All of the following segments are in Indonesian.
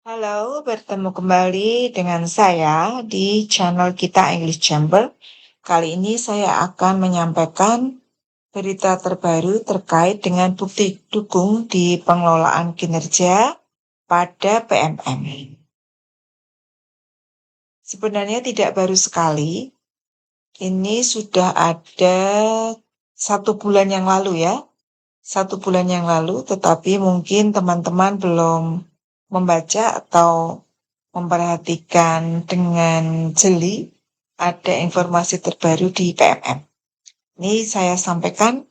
Halo, bertemu kembali dengan saya di channel kita English Chamber. Kali ini saya akan menyampaikan berita terbaru terkait dengan bukti dukung di pengelolaan kinerja pada PMM. Sebenarnya tidak baru sekali, ini sudah ada 1 bulan yang lalu ya. 1 bulan yang lalu, tetapi mungkin teman-teman belum membaca atau memperhatikan dengan jeli ada informasi terbaru di PMM. Ini saya sampaikan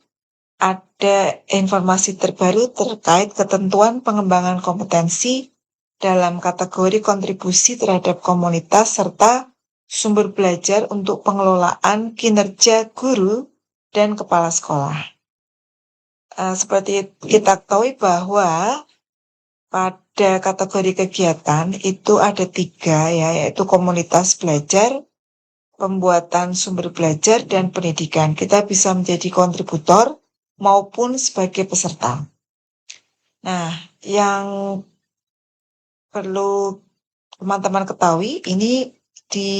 ada informasi terbaru terkait ketentuan pengembangan kompetensi dalam kategori kontribusi terhadap komunitas serta sumber belajar untuk pengelolaan kinerja guru dan kepala sekolah. Seperti kita ketahui bahwa pada kategori kegiatan itu ada 3 ya, yaitu komunitas belajar, pembuatan sumber belajar, dan pendidikan. Kita bisa menjadi kontributor maupun sebagai peserta. Nah, yang perlu teman-teman ketahui, ini di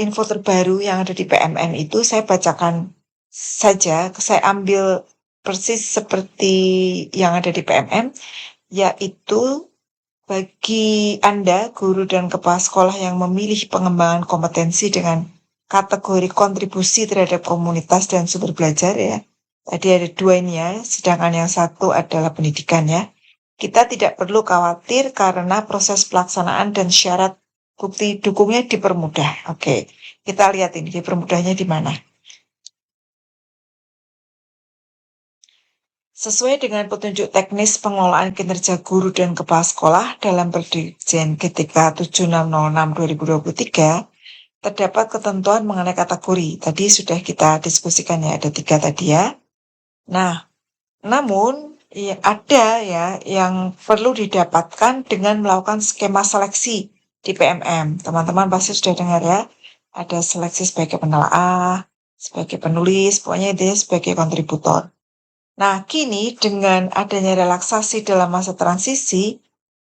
info terbaru yang ada di PMN itu saya bacakan saja, saya ambil persis seperti yang ada di PMN, yaitu bagi Anda, guru dan kepala sekolah yang memilih pengembangan kompetensi dengan kategori kontribusi terhadap komunitas dan sumber belajar ya. Tadi ada 2 ini ya, sedangkan yang satu adalah pendidikan ya. Kita tidak perlu khawatir karena proses pelaksanaan dan syarat bukti dukungnya dipermudah. Oke, kita lihat ini dipermudahnya di mana. Sesuai dengan petunjuk teknis pengelolaan kinerja guru dan kepala sekolah dalam Perdijen GTK 7606/2023, terdapat ketentuan mengenai kategori. Tadi sudah kita diskusikan ya, ada 3 tadi ya. Nah, namun ya, ada ya yang perlu didapatkan dengan melakukan skema seleksi di PMM. Teman-teman pasti sudah dengar ya, ada seleksi sebagai penelaah, sebagai penulis, pokoknya intinya sebagai kontributor. Nah, kini dengan adanya relaksasi dalam masa transisi,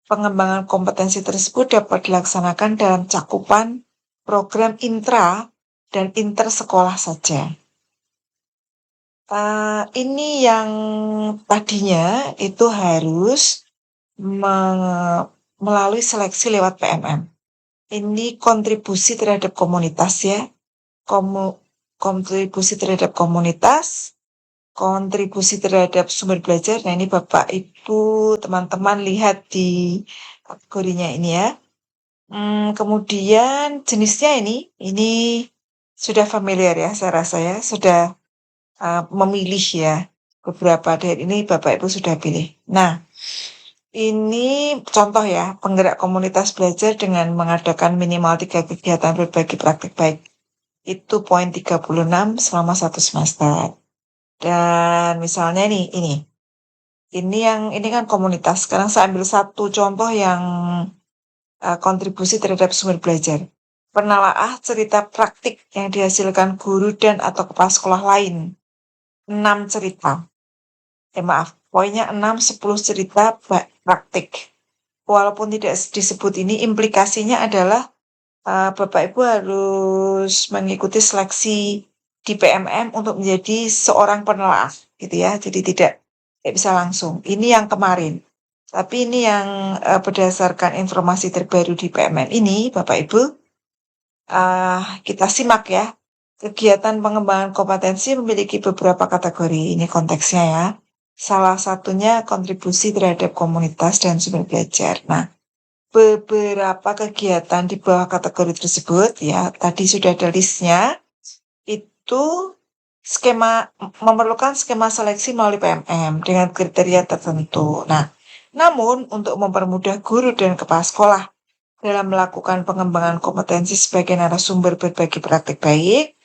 pengembangan kompetensi tersebut dapat dilaksanakan dalam cakupan program intra dan intersekolah saja. Ini yang tadinya itu harus melalui seleksi lewat PMM. Ini kontribusi terhadap komunitas ya, kontribusi terhadap komunitas, kontribusi terhadap sumber belajar. Nah, ini Bapak, Ibu, teman-teman lihat di kategorinya ini ya. Kemudian jenisnya ini sudah familiar ya, saya rasa ya, sudah memilih ya. Beberapa dari ini Bapak Ibu sudah pilih. Nah, ini contoh ya, penggerak komunitas belajar dengan mengadakan minimal 3 kegiatan berbagi praktik baik. Itu poin 36 selama 1 semester. Dan misalnya ini kan komunitas. Sekarang saya ambil satu contoh yang kontribusi terhadap sumber belajar. Penelaah cerita praktik yang dihasilkan guru dan atau kepala sekolah lain. 6 cerita. Maaf, poinnya 6, 10 cerita praktik. Walaupun tidak disebut ini, implikasinya adalah Bapak Ibu harus mengikuti seleksi di PMM untuk menjadi seorang penelaah, gitu ya. Jadi tidak bisa langsung. Ini yang kemarin. Tapi ini yang berdasarkan informasi terbaru di PMN ini, Bapak Ibu, kita simak ya. Kegiatan pengembangan kompetensi memiliki beberapa kategori. Ini konteksnya ya. Salah satunya kontribusi terhadap komunitas dan sumber belajar. Nah, beberapa kegiatan di bawah kategori tersebut ya, tadi sudah ada listnya, itu memerlukan skema seleksi melalui PMM dengan kriteria tertentu. Nah, namun untuk mempermudah guru dan kepala sekolah dalam melakukan pengembangan kompetensi sebagai narasumber berbagi praktik baik,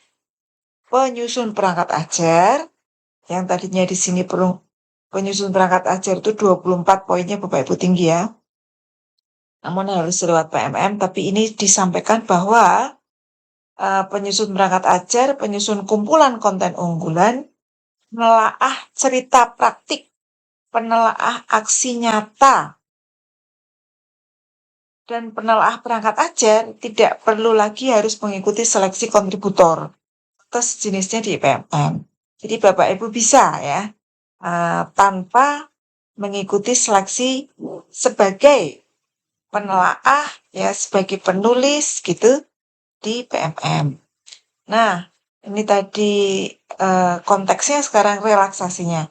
penyusun perangkat ajar, yang tadinya di sini perlu penyusun perangkat ajar itu 24 poinnya Bapak Ibu tinggi ya. Namun harus lewat PMM, tapi ini disampaikan bahwa penyusun perangkat ajar, penyusun kumpulan konten unggulan, penelaah cerita praktik, penelaah aksi nyata, dan penelaah perangkat ajar tidak perlu lagi harus mengikuti seleksi kontributor atau sejenisnya di PMM. Jadi Bapak Ibu bisa ya tanpa mengikuti seleksi sebagai penelaah ya, sebagai penulis gitu di PMM. Nah, ini tadi konteksnya, sekarang relaksasinya.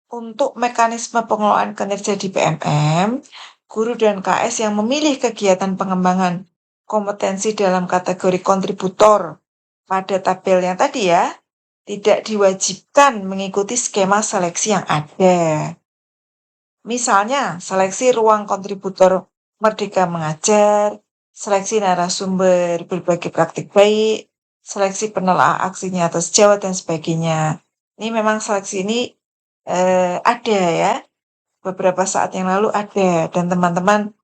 Untuk mekanisme pengelolaan kinerja di PMM, guru dan KS yang memilih kegiatan pengembangan kompetensi dalam kategori kontributor pada tabel yang tadi ya, tidak diwajibkan mengikuti skema seleksi yang ada. Misalnya, seleksi ruang kontributor Merdeka Mengajar, seleksi narasumber berbagai praktik baik, seleksi penelaah aksi nyata sejawat, dan sebagainya. Ini memang seleksi ini ada ya, beberapa saat yang lalu ada, dan teman-teman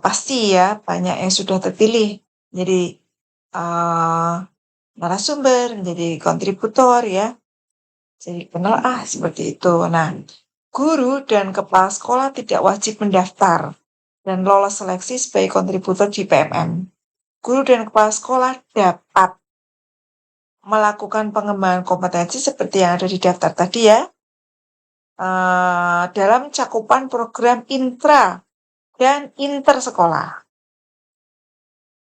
pasti ya banyak yang sudah terpilih jadi narasumber, menjadi kontributor ya, jadi penelaah seperti itu. Nah, guru dan kepala sekolah tidak wajib mendaftar dan lolos seleksi sebagai kontributor di PMM. Guru dan kepala sekolah dapat melakukan pengembangan kompetensi seperti yang ada di daftar tadi ya, dalam cakupan program intra dan intersekolah.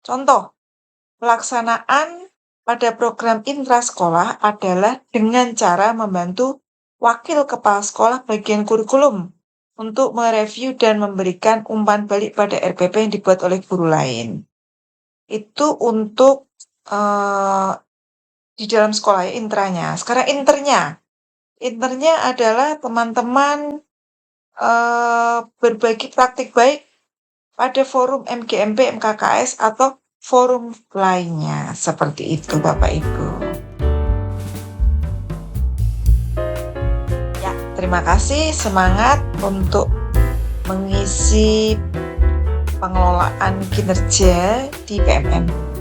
Contoh, pelaksanaan pada program intrasekolah adalah dengan cara membantu wakil kepala sekolah bagian kurikulum untuk mereview dan memberikan umpan balik pada RPP yang dibuat oleh guru lain. Itu untuk di dalam sekolah ya, intranya. Sekarang internya adalah teman-teman berbagi praktik baik pada forum MGMP, MKKS, atau forum lainnya. Seperti itu Bapak Ibu. Ya, terima kasih. Semangat untuk mengisi pengelolaan kinerja di PMM.